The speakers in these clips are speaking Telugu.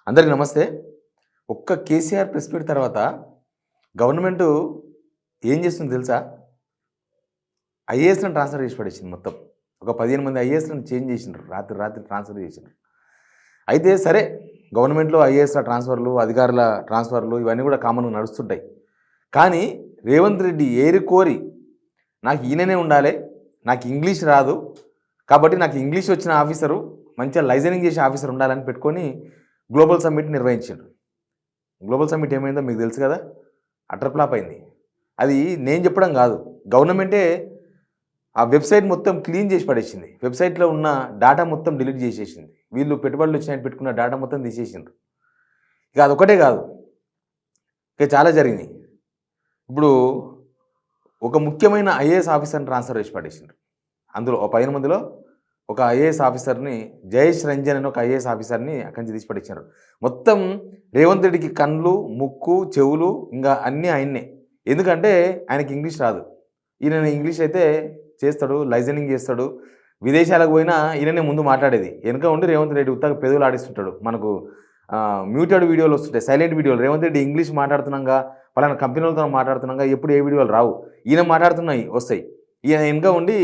అందరికి నమస్తే. ఒక్క కేసీఆర్ ప్రెస్ మీట్ తర్వాత గవర్నమెంటు ఏం చేస్తుందో తెలుసా? ఐఏఎస్‌లను ట్రాన్స్‌ఫర్ చేసి పడేసింది మొత్తం. ఒక 15 మంది ఐఏఎస్‌లను చేంజ్ చేసిండ్రు. రాత్రి ట్రాన్స్‌ఫర్ చేసిండ్రు. అయితే సరే, గవర్నమెంట్‌లో ఐఏఎస్‌ల ట్రాన్స్‌ఫర్‌లు, అధికారుల ట్రాన్స్‌ఫర్‌లు ఇవన్నీ కూడా కామన్‌గా నడుస్తుంటాయి. కానీ రేవంత్ రెడ్డి ఏరికోరి నాకు ఈయననే ఉండాలి, నాకు ఇంగ్లీష్ రాదు, కాబట్టి నాకు ఇంగ్లీష్ వచ్చిన ఆఫీసరు, మంచిగా లైజనింగ్ చేసే ఆఫీసర్ ఉండాలని పెట్టుకొని గ్లోబల్ సమ్మిట్ నిర్వహించిండ్రు. గ్లోబల్ సమ్మిట్ ఏమైందో మీకు తెలుసు కదా, అటర్ ఫ్లాప్ అయింది. అది నేను చెప్పడం కాదు, గవర్నమెంటే ఆ వెబ్సైట్ మొత్తం క్లీన్ చేసి పడేసింది. వెబ్సైట్లో ఉన్న డేటా మొత్తం డిలీట్ చేసేసింది. వీళ్ళు పెట్టుబడులు వచ్చినాయని పెట్టుకున్న డేటా మొత్తం తీసేసిండ్రు. ఇక అదొకటే కాదు, ఇక చాలా జరిగినాయి. ఇప్పుడు ఒక ముఖ్యమైన ఐఏఎస్ ఆఫీసర్ని ట్రాన్స్ఫర్ చేసి పడేసిండ్రు. అందులో 15 మందిలో ఒక ఐఏఎస్ ఆఫీసర్ని, జయేష్ రంజన్ అని ఒక ఐఏఎస్ ఆఫీసర్ని అక్కడి నుంచి తీసి పడేసినారు. మొత్తం రేవంత్ రెడ్డికి కళ్ళు, ముక్కు, చెవులు ఇంకా అన్నీ ఆయన్నే. ఎందుకంటే ఆయనకి ఇంగ్లీష్ రాదు. ఈయన ఇంగ్లీష్ అయితే చేస్తాడు, లైజనింగ్ చేస్తాడు. విదేశాలకు పోయినా ఈయననే ముందు మాట్లాడేది. వెనక ఉండి రేవంత్ రెడ్డి ఉత్తగా పెదవులు ఆడిస్తుంటాడు. మనకు మ్యూటెడ్ వీడియోలు వస్తుంటాయి, సైలెంట్ వీడియోలు. రేవంత్ రెడ్డి ఇంగ్లీష్ మాట్లాడుతున్నాగా, పలానా కంపెనీలతో మాట్లాడుతున్నాగా, ఎప్పుడు ఏ వీడియోలు రావు, ఈయన మాట్లాడుతున్నాయి వస్తాయి. ఈయన వెనక ఉండి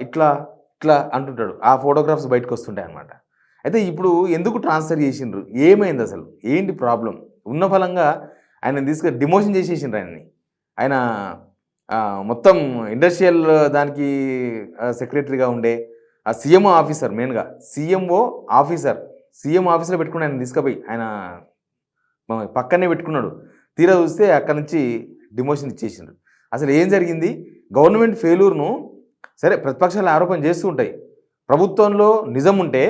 ఇట్లా ఇట్లా అంటుంటాడు. ఆ ఫోటోగ్రాఫ్స్ బయటకు వస్తుంటాయి అన్నమాట. అయితే ఇప్పుడు ఎందుకు ట్రాన్స్ఫర్ చేసిండ్రు, ఏమైంది అసలు, ఏంటి ప్రాబ్లం? ఉన్న ఫలంగా ఆయన తీసుకొని డిమోషన్ చేసేసిండ్రు ఆయన్ని. ఆయన మొత్తం ఇండస్ట్రియల్ దానికి సెక్రటరీగా ఉండే ఆ సీఎంఓ ఆఫీసర్, మెయిన్గా సీఎంఓ ఆఫీసర్, సీఎం ఆఫీస్లో పెట్టుకుని ఆయన తీసుకుపోయి ఆయన పక్కనే పెట్టుకున్నాడు. తీరా చూస్తే అక్కడ నుంచి డిమోషన్ ఇచ్చేసిండ్రు. అసలు ఏం జరిగింది? గవర్నమెంట్ ఫెయిల్యూర్ను సరే ప్రతిపక్షాల ఆరోపణ చేస్తూ ఉంటాయి. ప్రభుత్వంలో నిజం ఉంటే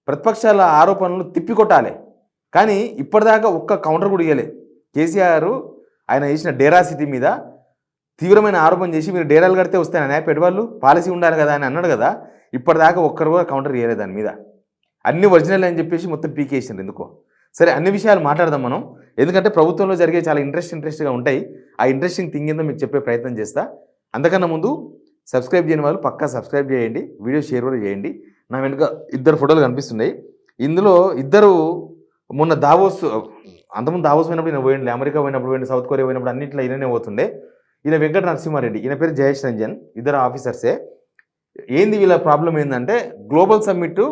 ప్రతిపక్షాల ఆరోపణలు తిప్పికొట్టాలి. కానీ ఇప్పటిదాకా ఒక్క కౌంటర్ కూడా ఇవ్వలే. కేసీఆర్ ఆయన చేసిన డేరా సిటీ మీద తీవ్రమైన ఆరోపణ చేసి, మీరు డేరాలు కడితే వస్తాయని పెట్టుబడులు పాలసీ ఉండాలి కదా అని అన్నాడు కదా, ఇప్పటిదాకా ఒక్కరు కూడా కౌంటర్ ఇవ్వలేదు దాని మీద. అన్ని ఒరిజినల్ అని చెప్పేసి మొత్తం పీకేసిండ్రు ఎందుకో. సరే, అన్ని విషయాలు మాట్లాడదాం మనం, ఎందుకంటే ప్రభుత్వంలో జరిగే చాలా ఇంట్రెస్ట్గా ఉంటాయి. ఆ ఇంట్రెస్టింగ్ థింగ్ ఏందో మీకు చెప్పే ప్రయత్నం చేస్తా. అంతకన్నా ముందు సబ్స్క్రైబ్ చేయని వాళ్ళు పక్కా సబ్స్క్రైబ్ చేయండి, వీడియో షేర్ కూడా చేయండి. నా వెనుక 2 ఫోటోలు కనిపిస్తున్నాయి. ఇందులో ఇద్దరు మొన్న దావోస్, అంతకుముందు దావోస్ పోయినప్పుడు ఈయన పోయిండే, అమెరికా పోయినప్పుడు పోయింది, సౌత్ కొరియా పోయినప్పుడు అన్నింటిలో ఈయననే పోతుండే. ఈయన వెంకట నరసింహారెడ్డి, ఈయన పేరు జయేష్ రంజన్. ఇద్దరు ఆఫీసర్సే. ఏంది వీళ్ళ ప్రాబ్లం ఏంటంటే, గ్లోబల్ సమ్మిట్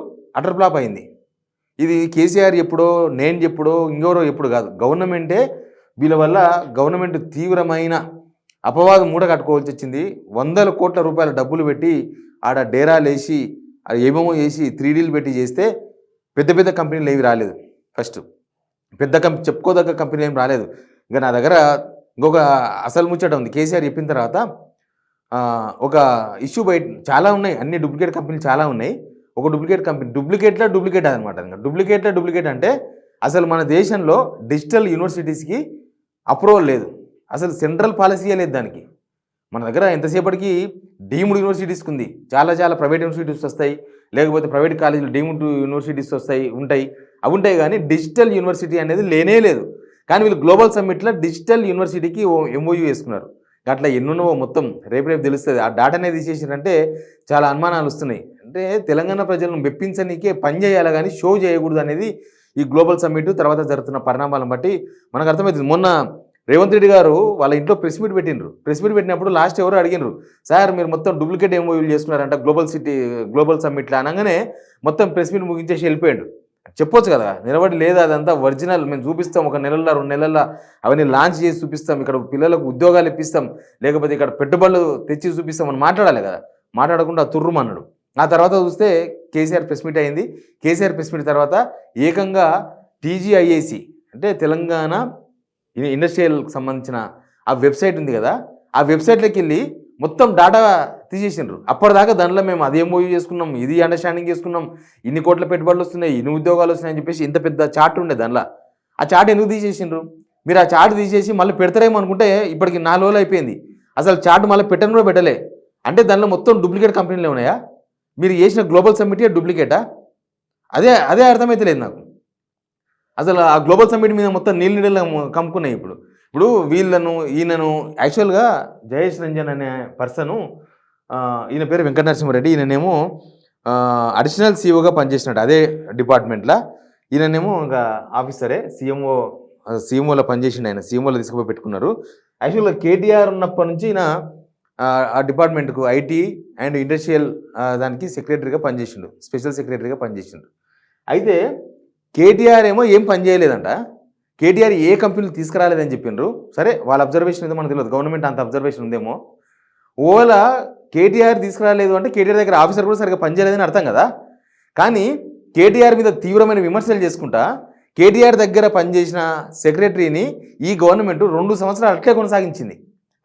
అటర్ ఫ్లాప్ అయింది. ఇది కేసీఆర్ ఎప్పుడో, నేను ఎప్పుడో, ఇంకెవరో ఎప్పుడు కాదు, గవర్నమెంటే వీళ్ళ వల్ల గవర్నమెంట్ తీవ్రమైన అపవాదం మూట కట్టుకోవాల్సి వచ్చింది. 100 కోట్ల రూపాయల డబ్బులు పెట్టి ఆడ డేరాలు వేసి, ఏమేమో వేసి 3Dలు పెట్టి చేస్తే పెద్ద కంపెనీలు ఏవి రాలేదు. ఫస్ట్ పెద్ద చెప్పుకోదగ్గ కంపెనీలు ఏమి రాలేదు. ఇక నా దగ్గర ఇంకొక అసలు ముచ్చట ఉంది. కేసీఆర్ చెప్పిన తర్వాత ఒక ఇష్యూ బయట చాలా ఉన్నాయి, అన్ని డూప్లికేట్ కంపెనీలు చాలా ఉన్నాయి. ఒక డూప్లికేట్ కంపెనీ, డూప్లికేట్ అనమాట. డూప్లికేట్ అంటే అసలు మన దేశంలో డిజిటల్ యూనివర్సిటీస్కి అప్రూవల్ లేదు, అసలు సెంట్రల్ పాలసీయే లేదు దానికి. మన దగ్గర ఎంతసేపటికి డీమ్డ్ యూనివర్సిటీస్కి ఉంది, చాలా ప్రైవేట్ యూనివర్సిటీస్ వస్తాయి, లేకపోతే ప్రైవేట్ కాలేజీలు డీమ్డ్ యూనివర్సిటీస్ అవి ఉంటాయి కానీ డిజిటల్ యూనివర్సిటీ అనేది లేనే లేదు. కానీ వీళ్ళు గ్లోబల్ సమ్మిట్లో డిజిటల్ యూనివర్సిటీకి ఎంఓయూ వేసుకున్నారు. అట్లా ఎన్నున్నో మొత్తం రేపు తెలుస్తుంది. ఆ డాటానే తీసేసారంటే చాలా అనుమానాలు వస్తున్నాయి. అంటే తెలంగాణ ప్రజలను మెప్పించనీకే పని చేయాలి కానీ షో చేయకూడదు అనేది ఈ గ్లోబల్ సమ్మిట్ తర్వాత జరుగుతున్న పరిణామాలను బట్టి మనకు అర్థమవుతుంది. మొన్న రేవంత్ రెడ్డి గారు వాళ్ళ ఇంట్లో ప్రెస్ మీట్ పెట్టినప్పుడు లాస్ట్ ఎవరు అడిగినారు, సార్ మీరు మొత్తం డూప్లికేట్ ఎంఓయూలు చేసుకున్నారంట గ్లోబల్ సమ్మిట్లో అనగానే మొత్తం ప్రెస్ మీట్ ముగించేసి వెళ్ళిపోయాడు. చెప్పొచ్చు కదా, నిలబడి లేదా అదంతా ఒరిజినల్, మేము చూపిస్తాం, 1 నెలల్లో 2 నెలల్లో అవన్నీ లాంచ్ చేసి చూపిస్తాం, ఇక్కడ పిల్లలకు ఉద్యోగాలు ఇప్పిస్తాం, లేకపోతే ఇక్కడ పెట్టుబడులు తెచ్చి చూపిస్తాం అని మాట్లాడాలి కదా. మాట్లాడకుండా తుర్రుమన్నాడు. ఆ తర్వాత చూస్తే కేసీఆర్ ప్రెస్ మీట్ అయింది. కేసీఆర్ ప్రెస్ మీట్ తర్వాత ఏకంగా TGIAC అంటే తెలంగాణ ఇండస్ట్రియల్కి సంబంధించిన ఆ వెబ్సైట్ ఉంది కదా, ఆ వెబ్సైట్లోకి వెళ్ళి మొత్తం డాటా తీసేసిండ్రు. అప్పటిదాకా దానిలో మేము అది ఎంఓయూ చేసుకున్నాం, ఇది అండర్స్టాండింగ్ చేసుకున్నాం, ఇన్ని కోట్ల పెట్టుబడులు వస్తున్నాయి, ఇన్ని ఉద్యోగాలు వస్తున్నాయని చెప్పేసి ఇంత పెద్ద చార్ట్ ఉండే దానిలో. ఆ చార్ట్ ఎందుకు తీసేసిండ్రు? మీరు ఆ చార్ట్ తీసేసి మళ్ళీ పెడతారేమో అనుకుంటే ఇప్పటికి 4 రోజులు అయిపోయింది, అసలు చార్ట్ మళ్ళీ పెట్టను కూడా పెట్టలే. అంటే దానిలో మొత్తం డూప్లికేట్ కంపెనీలు ఉన్నాయా? మీరు చేసిన గ్లోబల్ సమ్మిట్ డూప్లికేటా? అదే అర్థమైతే లేదు నాకు. అసలు ఆ గ్లోబల్ సమ్మిట్ మీద మొత్తం నీళ్ళు కమ్ముకున్నాయి. ఇప్పుడు ఈయనను యాక్చువల్గా జయేష్ రంజన్ అనే పర్సను, ఈయన పేరు వెంకట నరసింహారెడ్డి, ఈయననేమో అడిషనల్ సీఓగా పనిచేసినట్టు అదే డిపార్ట్మెంట్లో. ఈయననేమో ఇంకా ఆఫీసరే సీఎంఓలో పనిచేసిండు, ఆయన సీఎంఓలో తీసుకుపోయి పెట్టుకున్నారు. యాక్చువల్గా కేటీఆర్ ఉన్నప్పటి నుంచి ఈయన ఆ డిపార్ట్మెంట్కు ఐటీ అండ్ ఇండస్ట్రియల్ దానికి సెక్రటరీగా పనిచేసిండు, స్పెషల్ సెక్రటరీగా పనిచేసిండు. అయితే కేటీఆర్ ఏమో ఏం పని చేయలేదంట, కేటీఆర్ ఏ కంపెనీలు తీసుకురాలేదని చెప్పిండ్రు. సరే వాళ్ళ అబ్జర్వేషన్ ఏదో మనకు తెలియదు, గవర్నమెంట్ అంత అబ్జర్వేషన్ ఉందేమో. ఓలా కేటీఆర్ తీసుకురాలేదు అంటే కేటీఆర్ దగ్గర ఆఫీసర్ కూడా సరిగ్గా పనిచేయలేదని అర్థం కదా. కానీ కేటీఆర్ మీద తీవ్రమైన విమర్శలు చేసుకుంటా కేటీఆర్ దగ్గర పనిచేసిన సెక్రటరీని ఈ గవర్నమెంట్ 2 సంవత్సరాలు అట్లే కొనసాగించింది.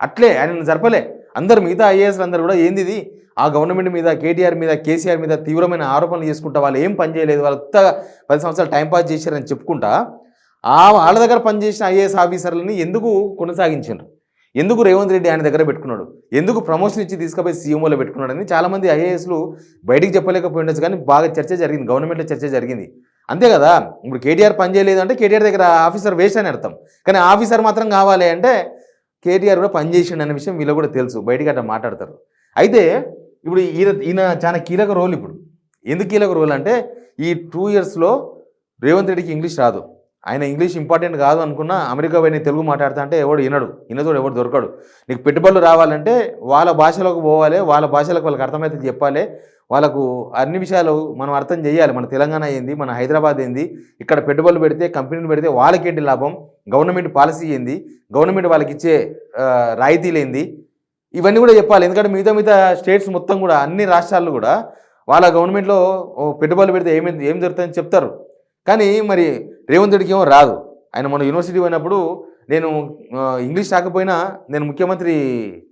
అట్లే ఆయన జరపలే. అందరు మిగతా ఐఏఎస్లు అందరూ కూడా ఏంది ఇది, ఆ గవర్నమెంట్ మీద, కేటీఆర్ మీద, కేసీఆర్ మీద తీవ్రమైన ఆరోపణలు చేసుకుంటా వాళ్ళు ఏం పని చేయలేదు, వాళ్ళు 10 సంవత్సరాలు టైంపాస్ చేశారని చెప్పుకుంటా వాళ్ళ దగ్గర పనిచేసిన ఐఏఎస్ ఆఫీసర్లని ఎందుకు కొనసాగించారు, ఎందుకు రేవంత్ రెడ్డి ఆయన దగ్గర పెట్టుకున్నాడు, ఎందుకు ప్రమోషన్ ఇచ్చి తీసుకుపోయి సీఎంఓలో పెట్టుకున్నాడని చాలామంది ఐఏఎస్లు బయటికి చెప్పలేకపోయిండొచ్చు. కానీ బాగా చర్చ జరిగింది, గవర్నమెంట్లో చర్చ జరిగింది. అంతే కదా. ఇప్పుడు కేటీఆర్ పని చేయలేదు అంటే కేటీఆర్ దగ్గర ఆఫీసర్ వేస్ట్ అని అర్థం. కానీ ఆఫీసర్ మాత్రం కావాలి అంటే కేటీఆర్ కూడా పనిచేసిండు అనే విషయం వీళ్ళు కూడా తెలుసు, బయటికి అట్లా మాట్లాడతారు. అయితే ఇప్పుడు ఈయన చాలా కీలక రోల్. ఇప్పుడు ఎందుకు కీలక రోల్ అంటే ఈ 2 ఇయర్స్లో రేవంత్ రెడ్డికి ఇంగ్లీష్ రాదు. ఆయన ఇంగ్లీష్ ఇంపార్టెంట్ కాదు అనుకున్నా అమెరికా పోయి తెలుగు మాట్లాడతా అంటే ఎవడు వినదోడు ఎవడు దొరకడు. నీకు పెట్టుబడులు రావాలంటే వాళ్ళ భాషలోకి పోవాలి, వాళ్ళ భాషలకు వాళ్ళకి అర్థమైతే చెప్పాలి, వాళ్ళకు అన్ని విషయాలు మనం అర్థం చేయాలి. మన తెలంగాణ ఏంది, మన హైదరాబాద్ ఏంది, ఇక్కడ పెట్టుబడులు పెడితే, కంపెనీలు పెడితే వాళ్ళకేంటి లాభం, గవర్నమెంట్ పాలసీ ఏంది, గవర్నమెంట్ వాళ్ళకి ఇచ్చే రాయితీలు ఏంది, ఇవన్నీ కూడా చెప్పాలి. ఎందుకంటే మిగతా స్టేట్స్ మొత్తం కూడా అన్ని రాష్ట్రాలు కూడా వాళ్ళ గవర్నమెంట్లో పెట్టుబడులు పెడితే ఏం జరుగుతుందని చెప్తారు. కానీ మరి రేవంత్ రెడ్డికి ఏమో రాదు. ఆయన మన యూనివర్సిటీ పోయినప్పుడు నేను ఇంగ్లీష్ రాకపోయినా నేను ముఖ్యమంత్రి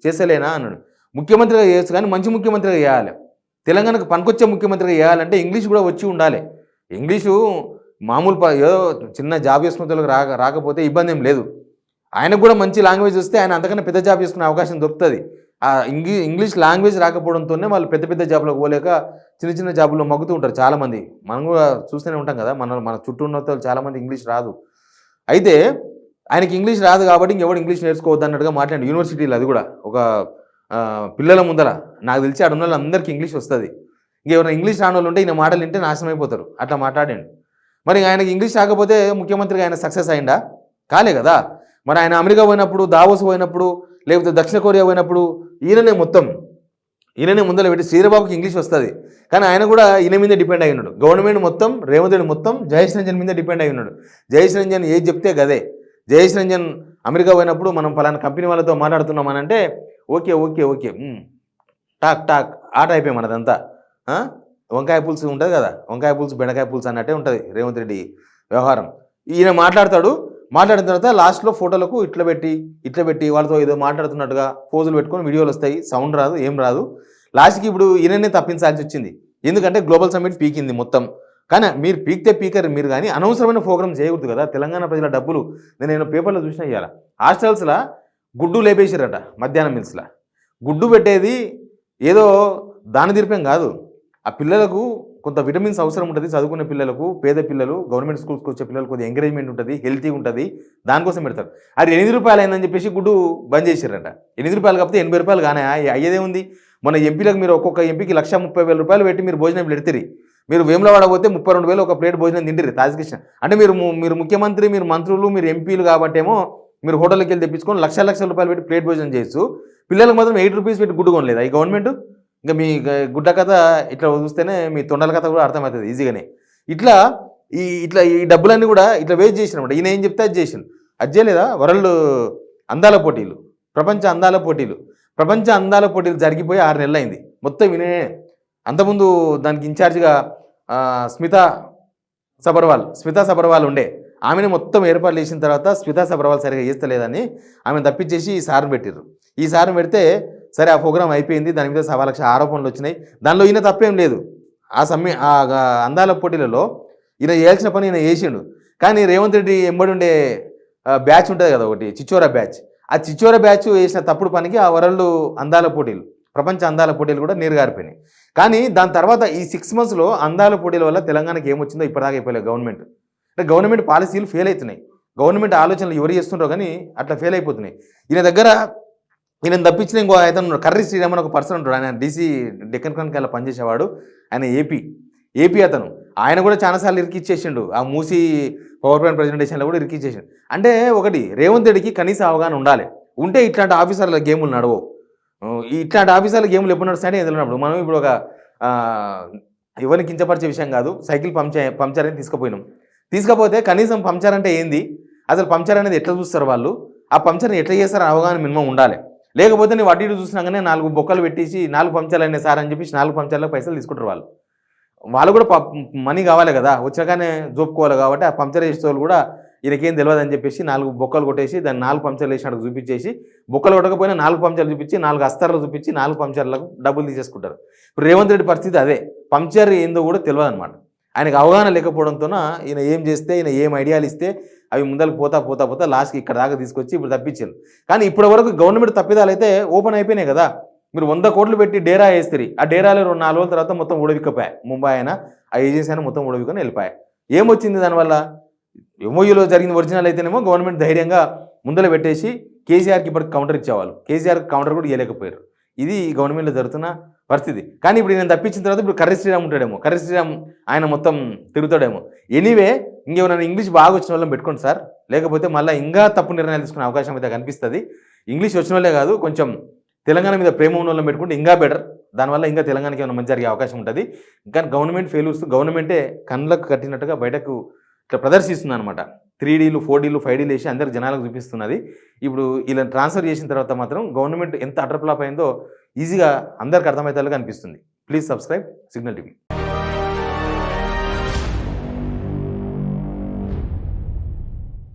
చేసేలేనా అన్నాడు. ముఖ్యమంత్రిగా చేయొచ్చు కానీ మంచి ముఖ్యమంత్రిగా చేయాలి. తెలంగాణకు పనికొచ్చే ముఖ్యమంత్రిగా చేయాలంటే ఇంగ్లీష్ కూడా వచ్చి ఉండాలి. ఇంగ్లీషు మామూలు ఏదో చిన్న జాబ్ చేసుకున్న రాకపోతే ఇబ్బంది ఏం లేదు. ఆయనకు కూడా మంచి లాంగ్వేజ్ వస్తే ఆయన అంతకన్నా పెద్ద జాబ్ చేసుకునే అవకాశం దొరుకుతుంది. ఆ ఇంగ్లీష్ లాంగ్వేజ్ రాకపోవడంతోనే వాళ్ళు పెద్ద జాబ్లోకి పోలేక చిన్న జాబుల్లో మగ్గుతూ ఉంటారు చాలామంది. మనం కూడా చూస్తూనే ఉంటాం కదా, మన చుట్టూ ఉన్న చాలామంది ఇంగ్లీష్ రాదు. అయితే ఆయనకి ఇంగ్లీష్ రాదు కాబట్టి ఇంకెవడు ఇంగ్లీష్ నేర్చుకోవద్దు అన్నట్టుగా మాట్లాడి యూనివర్సిటీలో. అది కూడా ఒక పిల్లల ముందర నాకు తెలిసి ఆడ ఉన్న వాళ్ళందరికీ ఇంగ్లీష్ వస్తుంది. ఇంకెవరైనా ఇంగ్లీష్ రాని వాళ్ళు ఉంటే ఈయన మాటలు వింటే నాశనం అయిపోతారు. అట్లా మాట్లాడండి. మరి ఆయనకి ఇంగ్లీష్ రాకపోతే ముఖ్యమంత్రిగా ఆయన సక్సెస్ అయిందా? కాలే కదా. మరి ఆయన అమెరికా పోయినప్పుడు, దావోస్ పోయినప్పుడు, లేకపోతే దక్షిణ కొరియా పోయినప్పుడు ఈయననే ముందర పెట్టి శ్రీరాబాబుకి ఇంగ్లీష్ వస్తుంది. కానీ ఆయన కూడా ఈయన మీద డిపెండ్ అయి ఉన్నాడు. గవర్నమెంట్ మొత్తం, రేవంత్ రెడ్డి మొత్తం జయేష్ రంజన్ మీద డిపెండ్ అయి ఉన్నాడు. జయేష్ రంజన్ ఏది చెప్తే గదే. జయేష్ రంజన్ అమెరికా పోయినప్పుడు మనం పలానా కంపెనీ వాళ్ళతో మాట్లాడుతున్నామనంటే ఓకే టాక్ ఆట అయిపోయి మనదంతా. వంకాయ పులుసు ఉంటుంది కదా, వంకాయ పులుసు బెండకాయ పులుసు అన్నట్టే ఉంటుంది రేవంత్ రెడ్డి వ్యవహారం. ఈయన మాట్లాడిన తర్వాత లాస్ట్లో ఫోటోలకు ఇట్లా పెట్టి వాళ్ళతో ఏదో మాట్లాడుతున్నట్టుగా పోజులు పెట్టుకొని వీడియోలు వస్తాయి, సౌండ్ రాదు, ఏం రాదు. లాస్ట్కి ఇప్పుడు ఈయననే తప్పించాల్సి వచ్చింది. ఎందుకంటే గ్లోబల్ సమ్మిట్ పీకింది మొత్తం. కానీ మీరు పీకరు మీరు, కానీ అనవసరమైన ప్రోగ్రామ్ చేయకూడదు కదా. తెలంగాణ ప్రజల డబ్బులు నేను పేపర్లో చూసినా ఇవ్వాలి. హాస్టల్స్లో గుడ్డు లేపేసారట మధ్యాహ్నం మీల్స్లో. గుడ్డు పెట్టేది ఏదో దాని దీర్పం కాదు. ఆ పిల్లలకు కొంత విటమిన్స్ అవసరం ఉంటుంది. చదువుకునే పిల్లలకు, పేద పిల్లలు, గవర్నమెంట్ స్కూల్స్కి వచ్చే పిల్లలకు కొద్దిగా ఎంకరేజ్మెంట్ ఉంటుంది, హెల్తీగా ఉంటుంది, దానికోసం పెడతారు. అది 8 రూపాయలు అయిందని చెప్పేసి గుడ్డు బంద్ చేశారట. 8 రూపాయలు కాకపోతే 80 రూపాయలు కానీ అయ్యేదే ఉంది. మన ఎంపీలకు మీరు ఒక్కొక్క ఎంపీకి 1,30,000 రూపాయలు పెట్టి మీరు భోజనం పెడతారు. మీరు వేములవాడ పోతే 32,000 ఒక ప్లేట్ భోజనం తింటారు తాజకృష్ణ. అంటే మీరు ముఖ్యమంత్రి, మీరు మంత్రులు, మీరు ఎంపీలు కాబట్టేమో మీరు హోటల్కి వెళ్ళి తెప్పించుకొని లక్షల రూపాయలు పెట్టి ప్లేట్ భోజనం చేయొచ్చు. పిల్లలకు మాత్రం 8 రూపీస్ పెట్టి గుడ్డు కొనలేదు ఈ గవర్నమెంట్. ఇంకా మీ గుడ్డ కథ ఇట్లా చూస్తేనే మీ తొండల కథ కూడా అర్థమవుతుంది ఈజీగానే. ఇట్లా ఈ డబ్బులన్నీ కూడా ఇట్లా వేస్ట్ చేసినమాట. ఈయన ఏం చెప్తే అది చేసిండు. అది చేయలేదా? వరల్డ్ అందాల పోటీలు, ప్రపంచ అందాల పోటీలు జరిగిపోయి 6 నెలలు అయింది మొత్తం. ఈయనే అంతకుముందు దానికి ఇన్ఛార్జిగా స్మితా సబర్వాల్ ఉండే. ఆమెను మొత్తం ఏర్పాటు చేసిన తర్వాత స్మితా సబర్వాల్ సరిగా చేస్తలేదని ఆమెను తప్పించేసి ఈ సార్ని పెట్టారు. ఈ సార్ని పెడితే సరే ఆ ప్రోగ్రాం అయిపోయింది. దాని మీద 1,00,000 ఆరోపణలు వచ్చినాయి. దానిలో ఈయన తప్పేం లేదు. ఆ అందాల పోటీలలో ఈయన చేయాల్సిన పని ఈయన చేసిండు. కానీ రేవంత్ రెడ్డి ఎంబడి ఉండే బ్యాచ్ ఉంటుంది కదా ఒకటి, చిచ్చోరా బ్యాచ్. ఆ చిచ్చోరా బ్యాచ్ వేసిన తప్పుడు పనికి ఆ వరల్డ్ అందాల పోటీలు, ప్రపంచ అందాల పోటీలు కూడా నీరుగారిపోయినాయి. కానీ దాని తర్వాత ఈ 6 మంత్స్లో అందాల పోటీల వల్ల తెలంగాణకి ఏమొచ్చిందో ఇప్పటిదాకా అయిపోలేదు. గవర్నమెంట్ పాలసీలు ఫెయిల్ అవుతున్నాయి. గవర్నమెంట్ ఆలోచనలు ఎవరు చేస్తుంటారో కానీ అట్లా ఫెయిల్ అయిపోతున్నాయి. ఈయన తప్పించిన ఇంకో అయితే కర్రీ శ్రీరామ్ అని ఒక పర్సన్ ఉంటాడు. ఆయన డీసీ డెక్కన్ క్రానికల్లో పనిచేసేవాడు. ఆయన ఏపీ ఏపీ అతను ఆయన కూడా చాలాసార్లు ఇరికిచ్చేసిండు. ఆ మూసీ పవర్ ప్లాంట్ ప్రజెంటేషన్లో కూడా ఇరికిచ్చేసిండు. అంటే ఒకటి రేవంత్ రెడ్డికి కనీస అవగాహన ఉండాలి. ఉంటే ఇట్లాంటి ఆఫీసర్ల గేములు నడవవు. ఇట్లాంటి ఆఫీసర్ల గేములు ఎప్పుడు నడుస్తాయని ఎదురున్నప్పుడు మనం ఇప్పుడు ఒక ఎవరిని కించపరిచే విషయం కాదు. సైకిల్ పంక్చర్ అని తీసుకుపోయినాం. తీసుకపోతే కనీసం పంక్చర్ అంటే ఏంది, అసలు పంక్చర్ అనేది ఎట్లా చూస్తారు వాళ్ళు, ఆ పంక్చర్ని ఎట్లా చేస్తారో అవగాహన మినిమం ఉండాలి. లేకపోతే నేను వడ్డీ చూసినాగానే 4 బొక్కలు పెట్టేసి 4 పంక్చర్లు అయినాయి సార్ అని చెప్పేసి 4 పంక్చర్లకు పైసలు తీసుకుంటారు వాళ్ళు. వాళ్ళు కూడా మనీ కావాలి కదా, వచ్చాకనే జోపుకోవాలి. కాబట్టి ఆ పంక్చర్ చేసే వాళ్ళు కూడా ఈయనకేం తెలియదు అని చెప్పేసి 4 బొక్కలు కొట్టేసి దాన్ని 4 పంక్చర్లు వేసినట్టు చూపించేసి, బొక్కలు కొట్టకపోయినా 4 పంక్చర్లు చూపించి 4 అస్తర్లు చూపించి 4 పంక్చర్లకు డబ్బులు తీసేసుకుంటారు. ఇప్పుడు రేవంత్ రెడ్డి పరిస్థితి అదే. పంక్చర్ ఏందో కూడా తెలియదు అనమాట. ఆయనకు అవగాహన లేకపోవడంతో ఈయన ఏం చేస్తే, ఈయన ఏం ఐడియాలు ఇస్తే అవి ముందరకు పోతా లాస్ట్కి ఇక్కడ దాకా తీసుకొచ్చి ఇప్పుడు తప్పించారు. కానీ ఇప్పటి వరకు గవర్నమెంట్ తప్పిదాలు అయితే ఓపెన్ అయిపోయినాయి కదా. మీరు 100 కోట్లు పెట్టి డేరా వేస్తారు. ఆ డేరాలో 4 రోజుల తర్వాత మొత్తం ఊడవిక్కపోయాయి. ముంబై అయినా ఆ ఏజెన్సీ అయినా మొత్తం ఊడవికొని వెళ్ళిపోయాయి. ఏమొచ్చింది దానివల్ల? ఎంఓయూలో జరిగిన ఒరిజినల్ అయితేనేమో గవర్నమెంట్ ధైర్యంగా ముందర పెట్టేసి కేసీఆర్కి ఇప్పటికి కౌంటర్ ఇచ్చేవాళ్ళు. కేసీఆర్కి కౌంటర్ కూడా ఇవ్వలేకపోయారు. ఇది గవర్నమెంట్లో జరుగుతున్న పరిస్థితి. కానీ ఇప్పుడు నేను తప్పించిన తర్వాత ఇప్పుడు కర్రీ శ్రీరామ్ ఉంటాడేమో, కర్రీ శ్రీరామ్ ఆయన మొత్తం తిరుగుతాడేమో. ఎనీవే ఇంకేమైనా ఇంగ్లీష్ బాగా వచ్చిన వాళ్ళని పెట్టుకోండి సార్, లేకపోతే మళ్ళీ ఇంకా తప్పు నిర్ణయాలు తీసుకునే అవకాశం అయితే కనిపిస్తుంది. ఇంగ్లీష్ వచ్చిన వాళ్ళే కాదు, కొంచెం తెలంగాణ మీద ప్రేమ ఉన్న వాళ్ళని పెట్టుకుంటే ఇంకా బెటర్. దానివల్ల ఇంకా తెలంగాణకి ఏమైనా మంచి జరిగే అవకాశం ఉంటుంది. కానీ గవర్నమెంట్ ఫెయిల్యూర్స్ గవర్నమెంటే కళ్ళకు కట్టినట్టుగా బయటకు ఇట్లా ప్రదర్శిస్తుంది అనమాట. 3Dలు 4Dలు 5Dలు వేసి అందరికి జనాలకు చూపిస్తున్నది. ఇప్పుడు ఇలా ట్రాన్స్ఫర్ చేసిన తర్వాత మాత్రం గవర్నమెంట్ ఎంత అటర్ ఫ్లాప్ అయిందో ఈజీగా అందరికి అర్థమయ్యేలాగా అనిపిస్తుంది. Please subscribe signal TV.